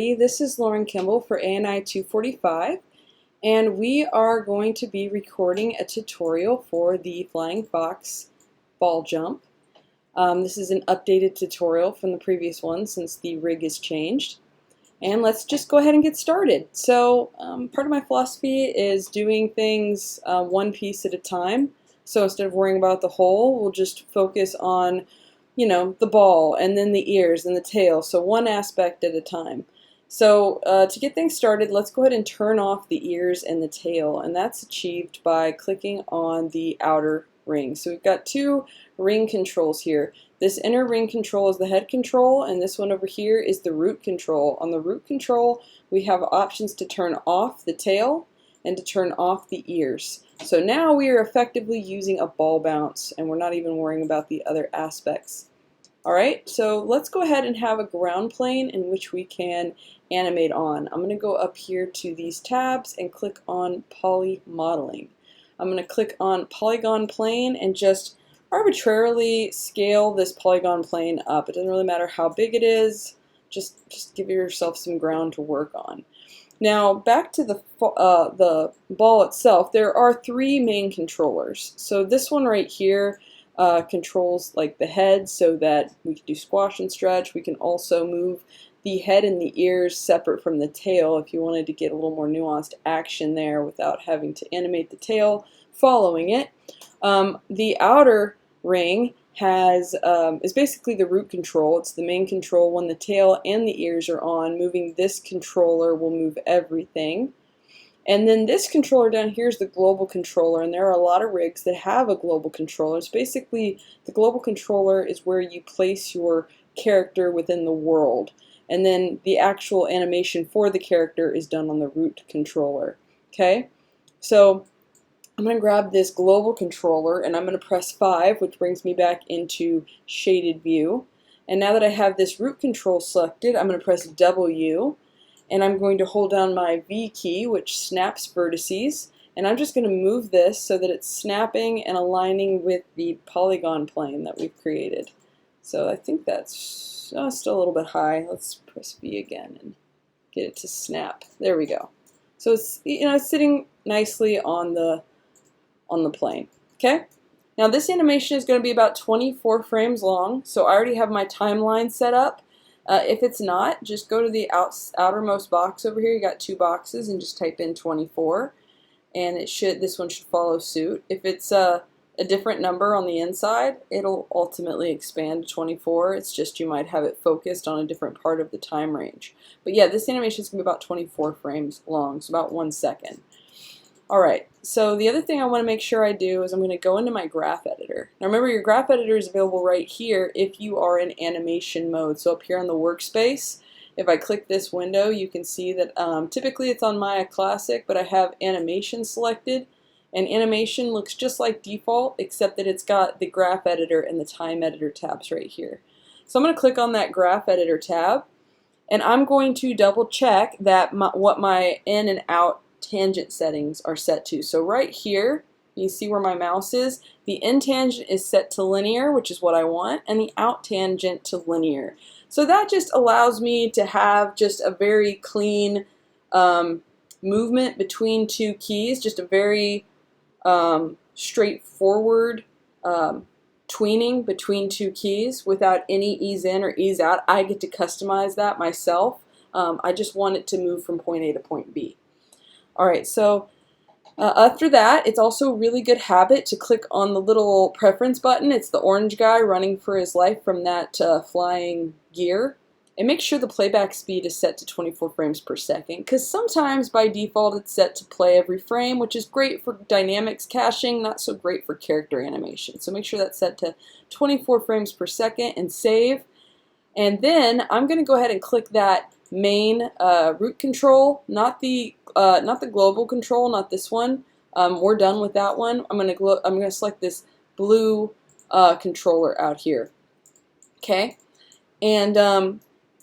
This is Lauren Kimball for ANI 245, and we are going to be recording a tutorial for the Flying Fox ball jump. This is an updated tutorial from the previous one since the rig is changed. And let's just go ahead and get started. So part of my philosophy is doing things one piece at a time. So instead of worrying about the whole, we'll just focus on, the ball and then the ears and the tail. So one aspect at a time. So to get things started, let's go ahead and turn off the ears and the tail, and that's achieved by clicking on the outer ring. So we've got two ring controls here. This inner ring control is the head control, and this one over here is the root control. On the root control, we have options to turn off the tail and to turn off the ears. So now we are effectively using a ball bounce, and we're not even worrying about the other aspects. Alright, so let's go ahead and have a ground plane in which we can animate on. I'm going to go up here to these tabs and click on Poly Modeling. I'm going to click on Polygon Plane and just arbitrarily scale this polygon plane up. It doesn't really matter how big it is, just give yourself some ground to work on. Now back to the ball itself, there are three main controllers. So this one right here controls like the head so that we can do squash and stretch. We can also move the head and the ears separate from the tail if you wanted to get a little more nuanced action there without having to animate the tail following it. The outer ring is basically the root control. It's the main control. When the tail and the ears are on, moving this controller will move everything. And then this controller down here is the global controller, and there are a lot of rigs that have a global controller. It's basically, the global controller is where you place your character within the world, and then the actual animation for the character is done on the root controller. Okay, so I'm going to grab this global controller and I'm going to press 5, which brings me back into shaded view. And now that I have this root control selected, I'm going to press W. And I'm going to hold down my V key, which snaps vertices, and I'm just going to move this so that it's snapping and aligning with the polygon plane that we've created. So I think that's still a little bit high. Let's press V again and get it to snap. There we go. So it's it's sitting nicely on the plane. Okay. Now this animation is going to be about 24 frames long. So I already have my timeline set up. If it's not, just go to the outermost box over here. You got two boxes, and just type in 24, and this one should follow suit. If it's a different number on the inside, it'll ultimately expand to 24. It's just you might have it focused on a different part of the time range. But yeah, this animation is going to be about 24 frames long, so about 1 second. Alright, so the other thing I want to make sure I do is I'm going to go into my graph editor. Now remember, your graph editor is available right here if you are in animation mode. So up here on the workspace, if I click this window, you can see that typically it's on Maya Classic, but I have animation selected. And animation looks just like default, except that it's got the graph editor and the time editor tabs right here. So I'm going to click on that graph editor tab, and I'm going to double check that what my in and out tangent settings are set to. So right here, you see where my mouse is, the in tangent is set to linear, which is what I want, and the out tangent to linear. So that just allows me to have just a very clean movement between two keys, just a very straightforward tweening between two keys without any ease in or ease out. I get to customize that myself. I just want it to move from point A to point B. Alright, so after that, it's also a really good habit to click on the little preference button. It's the orange guy running for his life from that flying gear. And make sure the playback speed is set to 24 frames per second, because sometimes by default it's set to play every frame, which is great for dynamics caching, not so great for character animation. So make sure that's set to 24 frames per second and save. And then I'm going to go ahead and click that main root control, not the global control, not this one. We're done with that one. I'm going to select this blue controller out here. Okay, and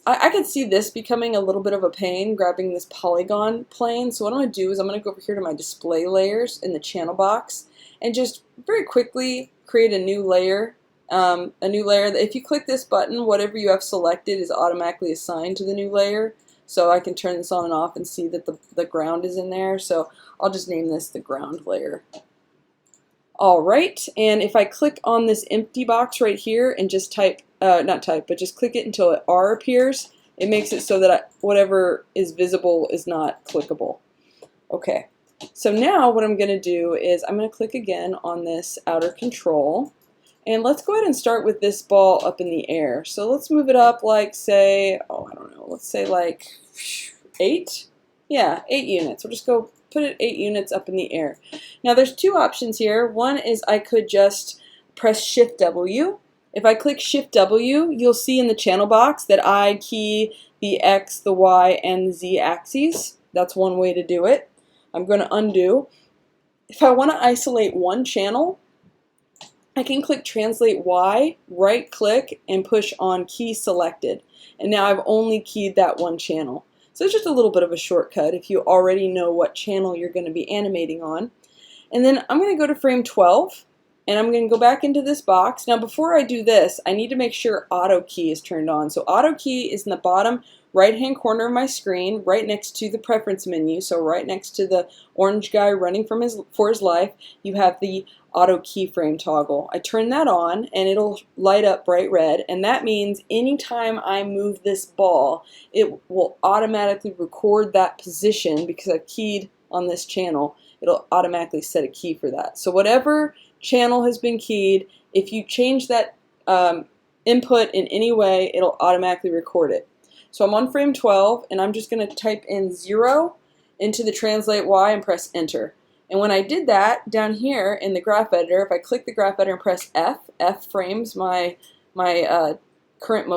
I can see this becoming a little bit of a pain, grabbing this polygon plane. So what I'm going to do is I'm going to go over here to my display layers in the channel box and just very quickly create a new layer. If you click this button, whatever you have selected is automatically assigned to the new layer. So I can turn this on and off and see that the ground is in there. So I'll just name this the ground layer. All right, and if I click on this empty box right here and just type, not type, but just click it until an R appears, it makes it so that whatever is visible is not clickable. Okay, so now what I'm going to do is I'm going to click again on this outer control, and let's go ahead and start with this ball up in the air. So let's move it up like, say, oh, I don't know, let's say like 8? Yeah, 8 units. We'll just go put it 8 units up in the air. Now there's two options here. One is I could just press Shift W. If I click Shift W, you'll see in the channel box that I key the X, the Y, and the Z axes. That's one way to do it. I'm going to undo. If I want to isolate one channel, I can click Translate Y, right click, and push on Key Selected. And now I've only keyed that one channel. So it's just a little bit of a shortcut if you already know what channel you're going to be animating on. And then I'm going to go to frame 12, and I'm going to go back into this box. Now before I do this, I need to make sure Auto Key is turned on. So Auto Key is in the bottom right-hand corner of my screen, right next to the preference menu. So right next to the orange guy running for his life, you have the Auto Keyframe toggle. I turn that on, and it'll light up bright red, and that means anytime I move this ball, it will automatically record that position because I've keyed on this channel. It'll automatically set a key for that. So whatever channel has been keyed, if you change that input in any way, it'll automatically record it. So I'm on frame 12, and I'm just going to type in 0 into the Translate Y and press Enter. And when I did that, down here in the graph editor, if I click the graph editor and press F, F frames my current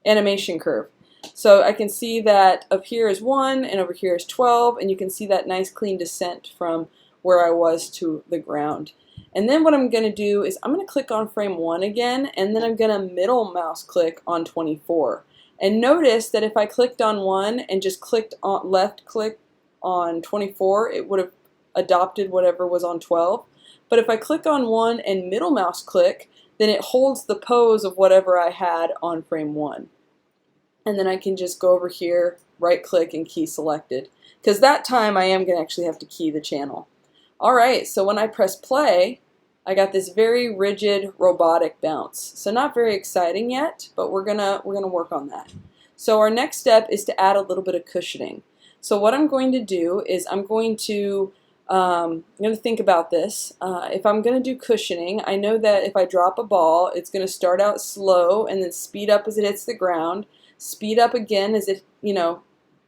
animation curve. So I can see that up here is 1 and over here is 12, and you can see that nice clean descent from where I was to the ground. And then what I'm going to do is I'm going to click on frame 1 again, and then I'm going to middle mouse click on 24. And notice that if I clicked on 1 and just clicked on left click on 24, it would have adopted whatever was on 12. But if I click on 1 and middle mouse click, then it holds the pose of whatever I had on frame 1. And then I can just go over here, right click, and key selected. Because that time I am going to actually have to key the channel. Alright, so when I press play, I got this very rigid robotic bounce. So not very exciting yet, but we're gonna work on that. So our next step is to add a little bit of cushioning. So what I'm going to do is I'm going to think about this. If I'm going to do cushioning, I know that if I drop a ball, it's going to start out slow and then speed up as it hits the ground, speed up again as it,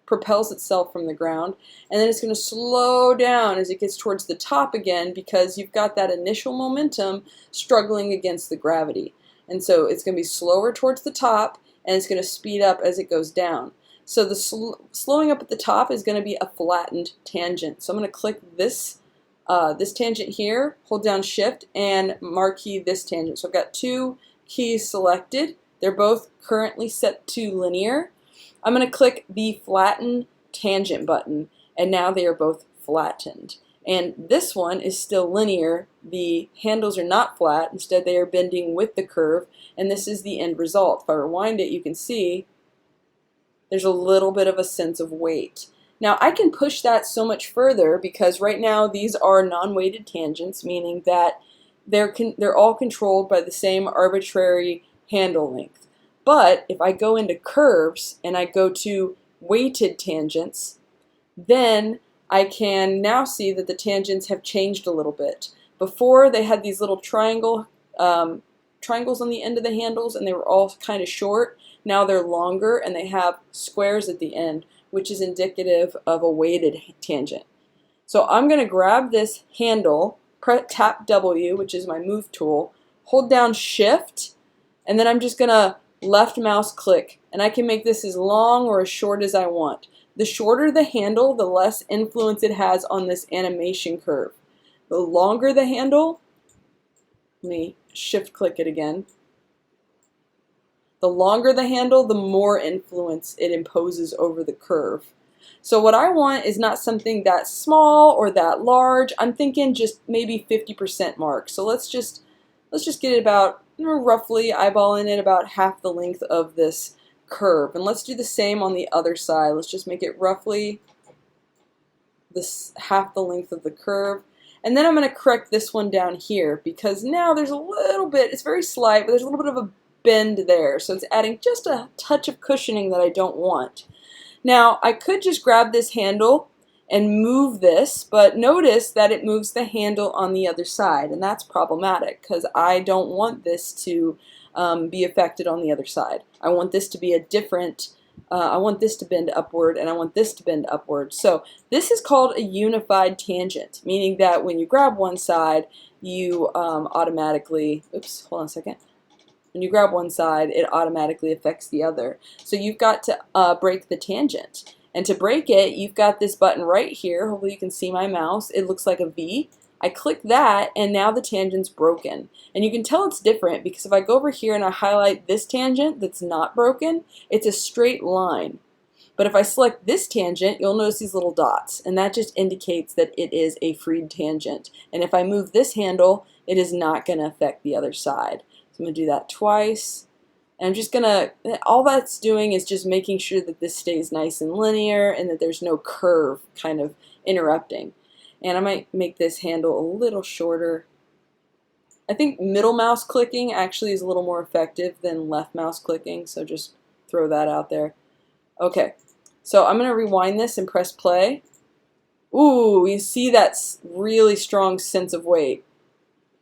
propels itself from the ground, and then it's going to slow down as it gets towards the top again because you've got that initial momentum struggling against the gravity. And so it's going to be slower towards the top, and it's going to speed up as it goes down. So the slowing up at the top is going to be a flattened tangent. So I'm going to click this tangent here, hold down Shift, and marquee this tangent. So I've got two keys selected. They're both currently set to linear. I'm going to click the Flatten Tangent button, and now they are both flattened. And this one is still linear. The handles are not flat. Instead, they are bending with the curve, and this is the end result. If I rewind it, you can see there's a little bit of a sense of weight. Now, I can push that so much further because right now these are non-weighted tangents, meaning that they're all controlled by the same arbitrary handle length. But if I go into curves and I go to weighted tangents, then I can now see that the tangents have changed a little bit. Before, they had these little triangles on the end of the handles, and they were all kind of short. Now they're longer, and they have squares at the end, which is indicative of a weighted tangent. So I'm going to grab this handle, tap W, which is my move tool, hold down Shift, and then I'm just going to left mouse click, and I can make this as long or as short as I want. The shorter the handle, the less influence it has on this animation curve. The longer the handle, let me shift click it again. The longer the handle, the more influence it imposes over the curve. So what I want is not something that small or that large. I'm thinking just maybe 50% mark. So let's just get it about roughly eyeballing it about half the length of this curve. And let's do the same on the other side. Let's just make it roughly this half the length of the curve. And then I'm going to correct this one down here because now there's a little bit, it's very slight, but there's a little bit of a bend there. So it's adding just a touch of cushioning that I don't want. Now I could just grab this handle and move this, but notice that it moves the handle on the other side, and that's problematic because I don't want this to be affected on the other side. I want this to be a different, I want this to bend upward and I want this to bend upward. So this is called a unified tangent, meaning that when you grab one side, you automatically, oops, hold on a second. When you grab one side, it automatically affects the other. So you've got to break the tangent. And to break it, you've got this button right here. Hopefully you can see my mouse. It looks like a V. I click that, and now the tangent's broken. And you can tell it's different because if I go over here and I highlight this tangent that's not broken, it's a straight line. But if I select this tangent, you'll notice these little dots, and that just indicates that it is a freed tangent. And if I move this handle, it is not going to affect the other side. So I'm going to do that twice. And I'm just going to, all that's doing is just making sure that this stays nice and linear and that there's no curve kind of interrupting. And I might make this handle a little shorter. I think middle mouse clicking actually is a little more effective than left mouse clicking, so just throw that out there. Okay, so I'm going to rewind this and press play. Ooh, you see that really strong sense of weight.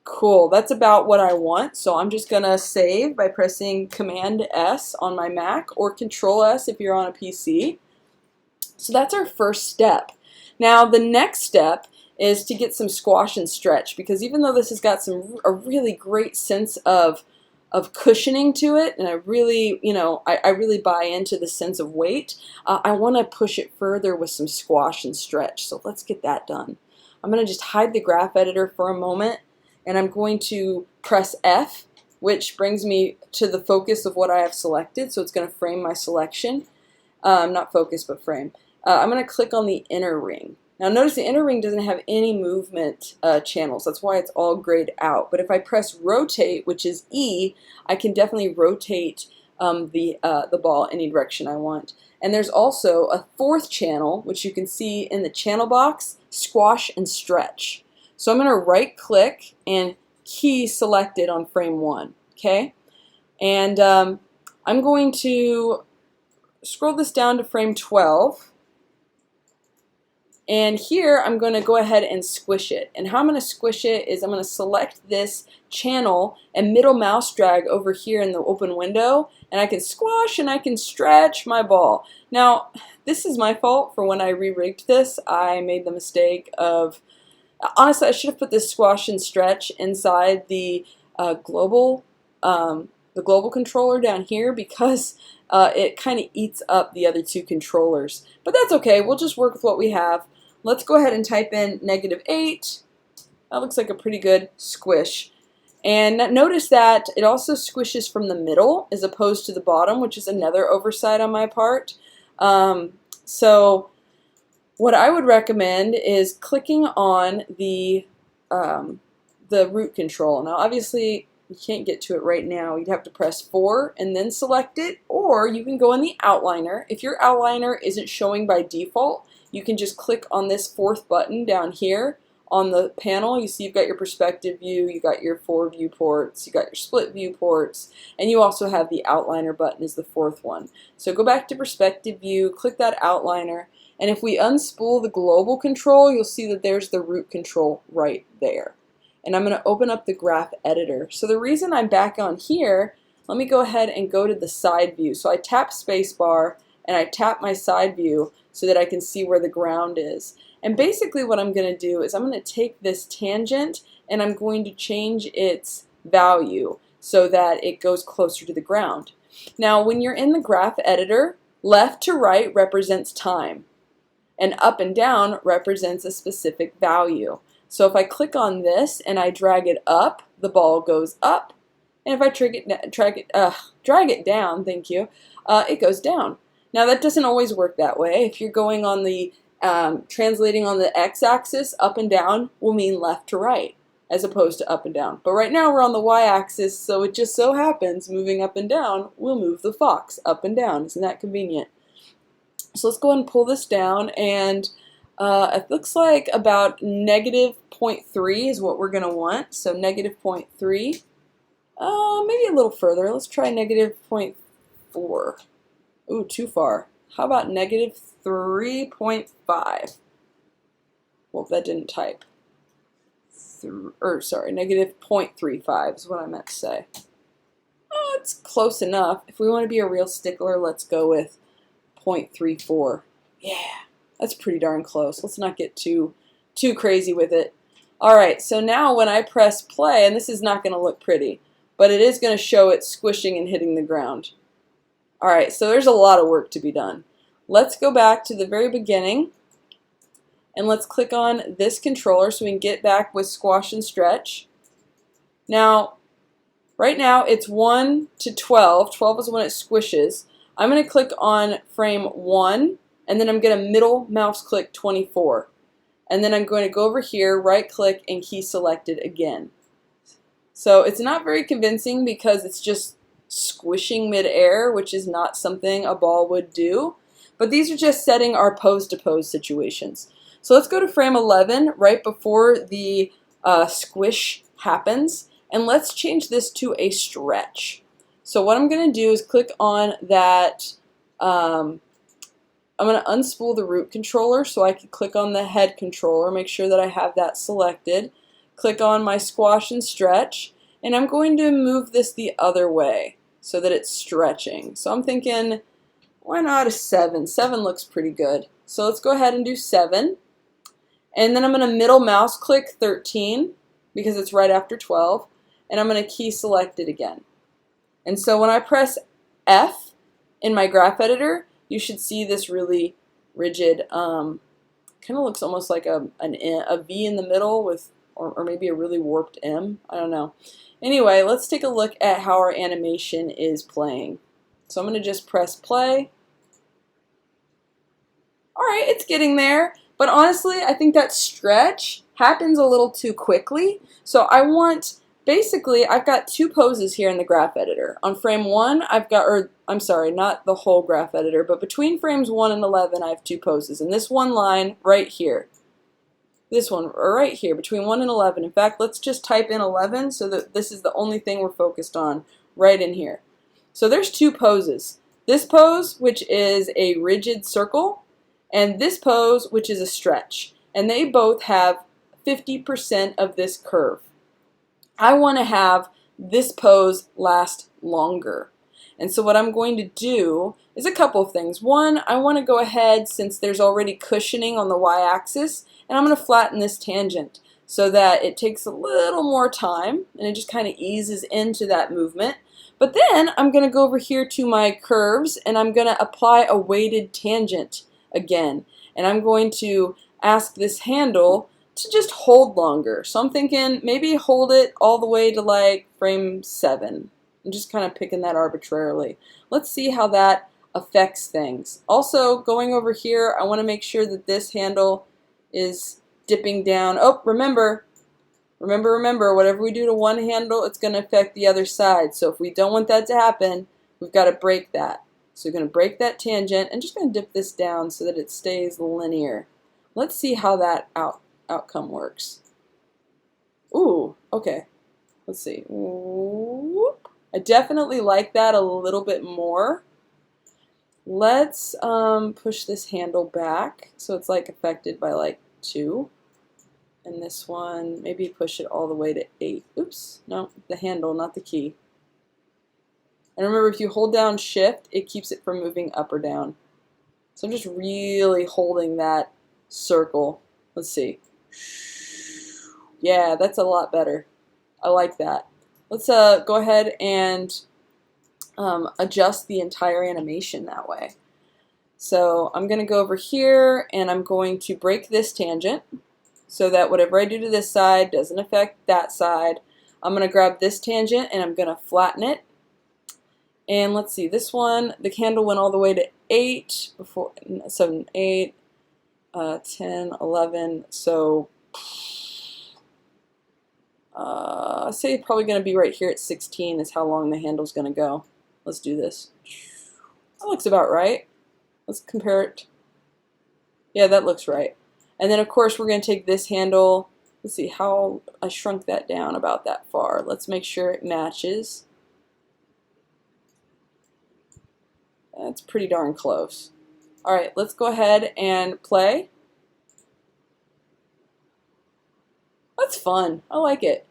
Cool, that's about what I want, so I'm just going to save by pressing Command S on my Mac or Control S if you're on a PC. So that's our first step. Now the next step is to get some squash and stretch, because even though this has got a really great sense of cushioning to it, and I really, I really buy into the sense of weight, I want to push it further with some squash and stretch. So let's get that done. I'm going to just hide the graph editor for a moment, and I'm going to press F, which brings me to the focus of what I have selected. So it's going to frame my selection. Not focus, but frame. I'm going to click on the inner ring. Now notice the inner ring doesn't have any movement channels. That's why it's all grayed out. But if I press rotate, which is E, I can definitely rotate the ball any direction I want. And there's also a fourth channel, which you can see in the channel box, squash and stretch. So I'm going to right click and key selected on frame 1. Okay? And I'm going to scroll this down to frame 12. And here I'm going to go ahead and squish it. And how I'm going to squish it is I'm going to select this channel and middle mouse drag over here in the open window, and I can squash and I can stretch my ball. Now this is my fault for when I re-rigged this. I made the mistake of, honestly I should have put this squash and stretch inside the global controller down here, because it kind of eats up the other two controllers. But that's okay, we'll just work with what we have. Let's go ahead and type in -8. That looks like a pretty good squish. And notice that it also squishes from the middle as opposed to the bottom, which is another oversight on my part. So what I would recommend is clicking on the root control. Now obviously you can't get to it right now. You'd have to press 4 and then select it, or you can go in the outliner. If your outliner isn't showing by default, you can just click on this fourth button down here on the panel. You see you've got your perspective view, you got your 4 viewports, you got your split viewports, and you also have the outliner button as the fourth one. So go back to perspective view, click that outliner, and if we unspool the global control, you'll see that there's the root control right there. And I'm going to open up the graph editor. So the reason I'm back on here, let me go ahead and go to the side view. So I tap spacebar and I tap my side view so that I can see where the ground is. And basically what I'm going to do is I'm going to take this tangent and I'm going to change its value so that it goes closer to the ground. Now when you're in the graph editor, left to right represents time, and up and down represents a specific value. So if I click on this and I drag it up, the ball goes up. And if I drag it down, thank you, it goes down. Now that doesn't always work that way. If you're going on the, translating on the x-axis, up and down will mean left to right. as opposed to up and down. But right now we're on the y-axis, so it just so happens moving up and down will move the fox up and down. Isn't that convenient? So let's go ahead and pull this down, and it looks like about negative 0.3 is what we're going to want. So negative 0.3, maybe a little further. Let's try negative 0.4. Ooh, too far. How about negative 3.5? Well, that didn't type. Sorry, negative 0.35 is what I meant to say. Oh, it's close enough. If we want to be a real stickler, let's go with 0.34. Yeah, that's pretty darn close. Let's not get too crazy with it. Alright, so now when I press play, and this is not going to look pretty, but it is going to show it squishing and hitting the ground. Alright, so there's a lot of work to be done. Let's go back to the very beginning, and let's click on this controller so we can get back with squash and stretch. Now, right now it's 1 to 12. 12 is when it squishes. I'm going to click on frame 1, and then I'm going to middle mouse click 24. And then I'm going to go over here, right click, and key selected again. So it's not very convincing because it's just squishing midair, which is not something a ball would do. But these are just setting our pose-to-pose situations. So let's go to frame 11, right before the squish happens, and let's change this to a stretch. So what I'm going to do is click on that, I'm going to unspool the root controller so I can click on the head controller, make sure that I have that selected, click on my squash and stretch, and I'm going to move this the other way so that it's stretching. So I'm thinking, why not a 7? 7 looks pretty good. So let's go ahead and do 7. And then I'm going to middle mouse click 13 because it's right after 12, and I'm going to key select it again. And so when I press F in my graph editor, you should see this really rigid, kind of looks almost like a V in the middle with, or maybe a really warped M. I don't know. Anyway, let's take a look at how our animation is playing. So I'm going to just press play. Alright, it's getting there. But honestly, I think that stretch happens a little too quickly. So I want, basically, I've got 2 poses here in the graph editor. On frame 1, I've got, or I'm sorry, not the whole graph editor, but between frames 1 and 11, I have 2 poses. And this one line right here, this one right here, between 1 and 11. In fact, let's just type in 11 so that this is the only thing we're focused on right in here. So there's 2 poses. This pose, which is a rigid circle, and this pose, which is a stretch. And they both have 50% of this curve. I want to have this pose last longer. And so what I'm going to do is a couple of things. One, I want to go ahead, since there's already cushioning on the y-axis, and I'm going to flatten this tangent so that it takes a little more time and it just kind of eases into that movement. But then I'm going to go over here to my curves and I'm going to apply a weighted tangent again. And I'm going to ask this handle to just hold longer. So I'm thinking maybe hold it all the way to like frame 7. I'm just kind of picking that arbitrarily. Let's see how that affects things. Also, going over here, I want to make sure that this handle is dipping down. Oh, remember, whatever we do to one handle, it's going to affect the other side. So if we don't want that to happen, we've got to break that. So we're going to break that tangent and just going to dip this down so that it stays linear. Let's see how that outcome works. Ooh, okay. Let's see. Whoop. I definitely like that a little bit more. Let's push this handle back so it's like affected by like 2. And this one, maybe push it all the way to 8. Oops, no, the handle, not the key. And remember, if you hold down shift, it keeps it from moving up or down. So I'm just really holding that circle. Let's see. Yeah, that's a lot better. I like that. Let's go ahead and adjust the entire animation that way. So I'm going to go over here and I'm going to break this tangent so that whatever I do to this side doesn't affect that side. I'm going to grab this tangent and I'm going to flatten it. And let's see, this one, the candle went all the way to 8, 7, 8, 10, 11, so I say probably going to be right here at 16 is how long the handle's going to go. Let's do this. That looks about right. Let's compare it. Yeah, that looks right. And then of course we're going to take this handle. Let's see how I shrunk that down about that far. Let's make sure it matches. That's pretty darn close. All right, let's go ahead and play. That's fun. I like it.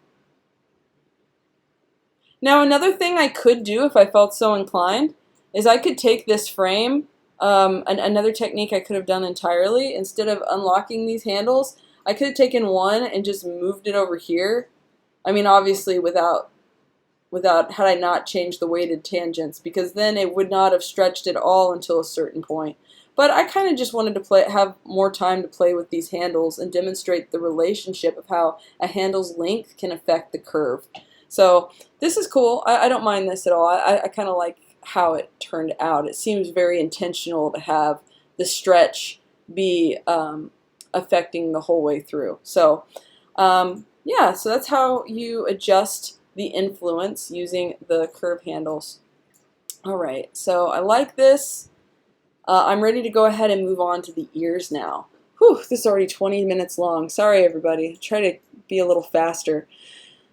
Now another thing I could do if I felt so inclined is I could take this frame, another technique I could have done entirely, instead of unlocking these handles, I could have taken one and just moved it over here. I mean, obviously without had I not changed the weighted tangents, because then it would not have stretched at all until a certain point. But I kind of just wanted to have more time to play with these handles and demonstrate the relationship of how a handle's length can affect the curve. So this is cool. I don't mind this at all. I kind of like how it turned out. It seems very intentional to have the stretch be affecting the whole way through. So yeah, so that's how you adjust the influence using the curve handles. All right, so I like this. I'm ready to go ahead and move on to the ears now. Whew, this is already 20 minutes long. Sorry, everybody. Try to be a little faster.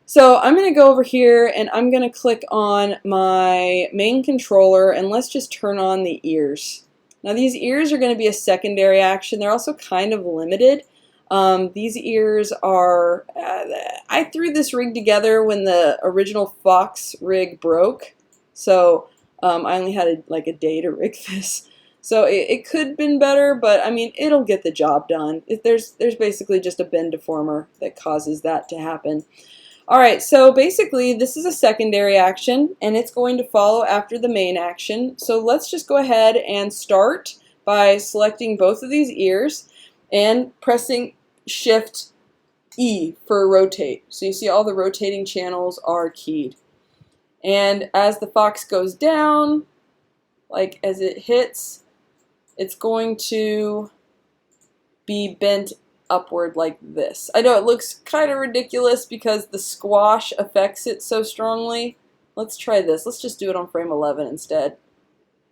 So I'm going to go over here and I'm going to click on my main controller and let's just turn on the ears. Now these ears are going to be a secondary action. They're also kind of limited. These ears are, I threw this rig together when the original Fox rig broke, so I only had like a day to rig this. So it could have been better, but I mean, it'll get the job done. There's basically just a bend deformer that causes that to happen. Alright, so basically this is a secondary action and it's going to follow after the main action. So let's just go ahead and start by selecting both of these ears and pressing Shift E for rotate. So you see all the rotating channels are keyed. And as the Fox goes down, like as it hits, it's going to be bent upward like this. I know it looks kind of ridiculous because the squash affects it so strongly. Let's try this. Let's just do it on frame 11 instead.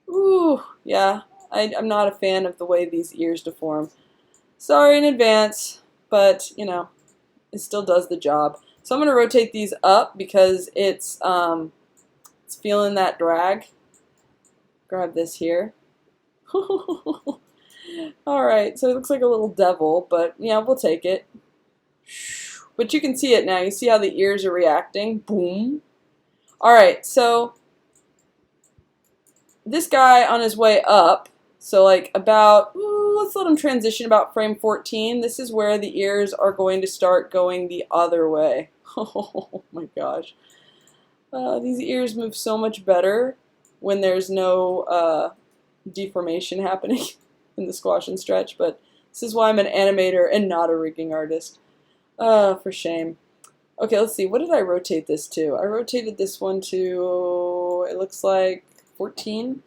Ooh, yeah, I'm not a fan of the way these ears deform. Sorry in advance, but you know, it still does the job. So I'm going to rotate these up because it's feeling that drag. Grab this here. Alright, so it looks like a little devil, but yeah, we'll take it. But you can see it now. You see how the ears are reacting? Boom. Alright, so this guy on his way up, so like about, let's let him transition about frame 14. This is where the ears are going to start going the other way. Oh my gosh. These ears move so much better when there's no deformation happening in the squash and stretch, but this is why I'm an animator and not a rigging artist. For shame. Okay, let's see. What did I rotate this to? I rotated this one to, it looks like 14.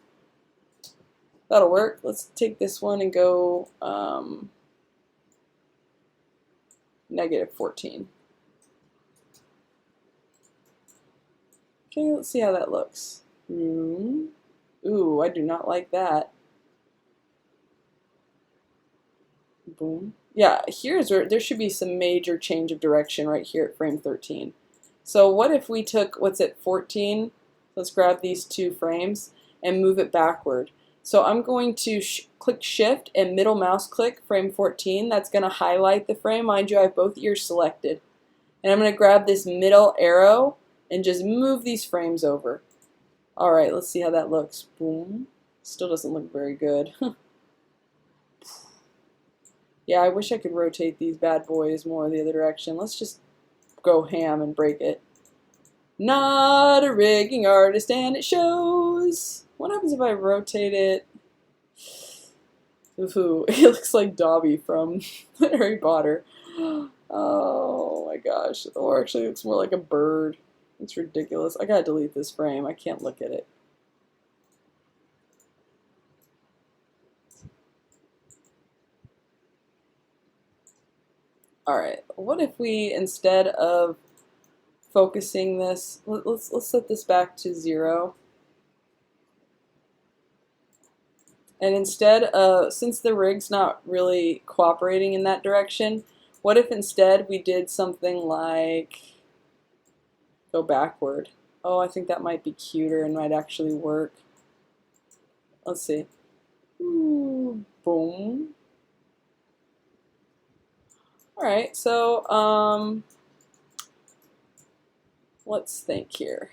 That'll work. Let's take this one and go negative 14. Okay, let's see how that looks. Ooh, I do not like that. Boom. Yeah, here's where there should be some major change of direction right here at frame 13. So what if we took what's at 14? Let's grab these two frames and move it backward. So I'm going to click Shift and middle mouse click frame 14. That's going to highlight the frame. Mind you, I have both ears selected. And I'm going to grab this middle arrow and just move these frames over. Alright, let's see how that looks. Boom. Still doesn't look very good. Yeah, I wish I could rotate these bad boys more the other direction. Let's just go ham and break it. Not a rigging artist and it shows. What happens if I rotate it? Ooh, it looks like Dobby from Harry Potter. Oh my gosh. Or actually it looks more like a bird. It's ridiculous. I gotta delete this frame. I can't look at it. Alright, what if we, instead of focusing this. Let's set this back to 0. And instead, since the rig's not really cooperating in that direction, what if instead we did something like go backward? Oh, I think that might be cuter and might actually work. Let's see. Ooh, boom. Alright, so let's think here.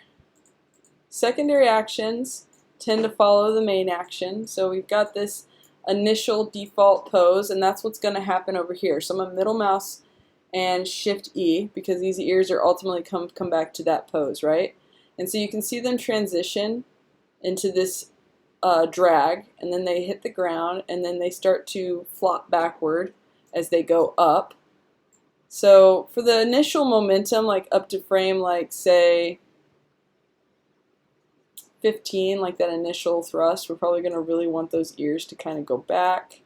Secondary actions tend to follow the main action. So we've got this initial default pose, and that's what's going to happen over here. So I'm going to middle mouse and shift E, because these ears are ultimately come back to that pose, right? And so you can see them transition into this drag, and then they hit the ground, and then they start to flop backward as they go up. So for the initial momentum, like up to frame, like say 15, like that initial thrust, we're probably going to really want those ears to kind of go back.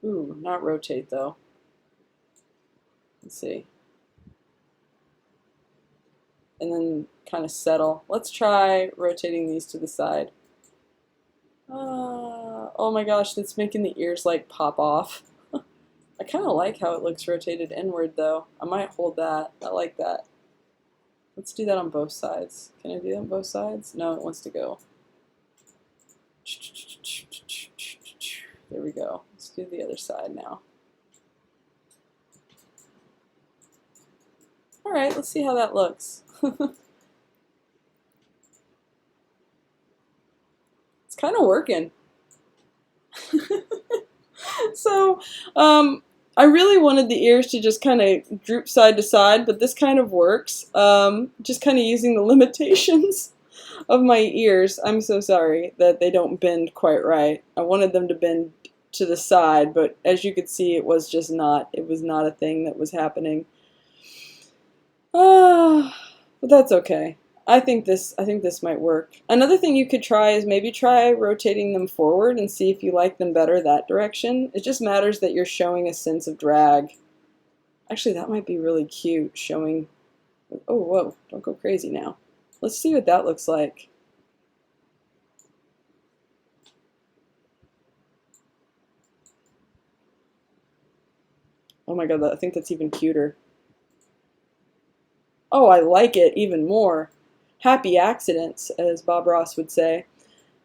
Ooh, not rotate though. Let's see. And then kind of settle. Let's try rotating these to the side. Oh my gosh, that's making the ears like pop off. I kind of like how it looks rotated inward though. I might hold that. I like that. Let's do that on both sides. Can I do that on both sides? No, it wants to go. There we go. Let's do the other side now. Alright, let's see how that looks. It's kind of working. So, I really wanted the ears to just kind of droop side to side, but this kind of works. Just kind of using the limitations of my ears. I'm so sorry that they don't bend quite right. I wanted them to bend to the side, but as you could see, it was just not. It was not a thing that was happening. But that's okay. I think this might work. Another thing you could try is maybe try rotating them forward and see if you like them better that direction. It just matters that you're showing a sense of drag. Actually, that might be really cute, showing... Oh, whoa, don't go crazy now. Let's see what that looks like. Oh my god, I think that's even cuter. Oh, I like it even more. Happy accidents, as Bob Ross would say.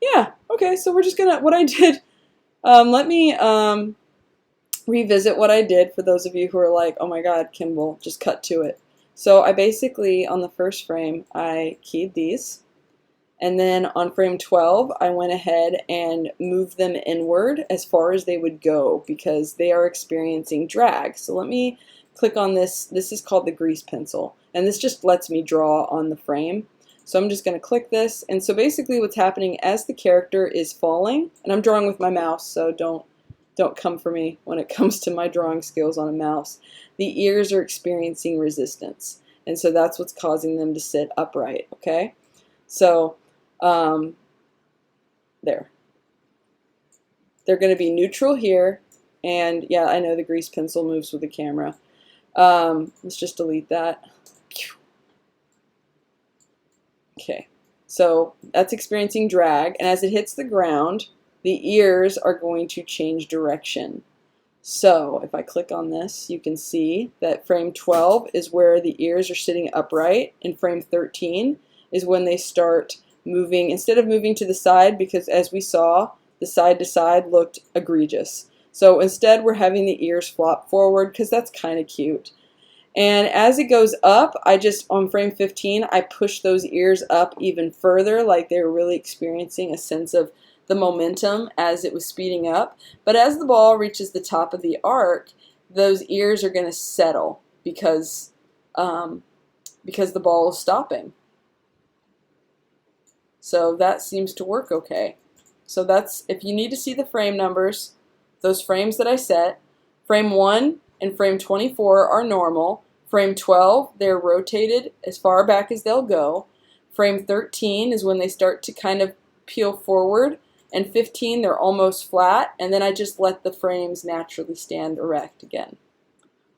Yeah, okay, so we're just gonna, what I did, let me revisit what I did for those of you who are like, oh my god, Kimball, just cut to it. So I basically, on the first frame, I keyed these, and then on frame 12, I went ahead and moved them inward as far as they would go because they are experiencing drag. So let me click on this. This is called the grease pencil, and this just lets me draw on the frame. So I'm just going to click this, and so basically what's happening as the character is falling, and I'm drawing with my mouse, so don't come for me when it comes to my drawing skills on a mouse. The ears are experiencing resistance, and so that's what's causing them to sit upright, okay? So, there. They're going to be neutral here, and yeah, I know the grease pencil moves with the camera. Let's just delete that. Okay, so that's experiencing drag, and as it hits the ground, the ears are going to change direction. So if I click on this, you can see that frame 12 is where the ears are sitting upright, and frame 13 is when they start moving, instead of moving to the side, because as we saw, the side to side looked egregious. So instead we're having the ears flop forward because that's kind of cute. And as it goes up, on frame 15, I push those ears up even further, like they were really experiencing a sense of the momentum as it was speeding up. But as the ball reaches the top of the arc, those ears are going to settle because the ball is stopping. So that seems to work okay. So that's, if you need to see the frame numbers, those frames that I set, frame 1 and frame 24 are normal. Frame 12, they're rotated as far back as they'll go. Frame 13 is when they start to kind of peel forward, and 15, they're almost flat, and then I just let the frames naturally stand erect again.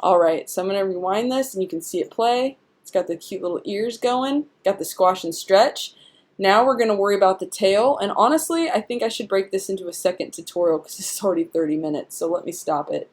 Alright, so I'm going to rewind this, and you can see it play. It's got the cute little ears going, got the squash and stretch. Now we're going to worry about the tail, and honestly, I think I should break this into a second tutorial because this is already 30 minutes, so let me stop it.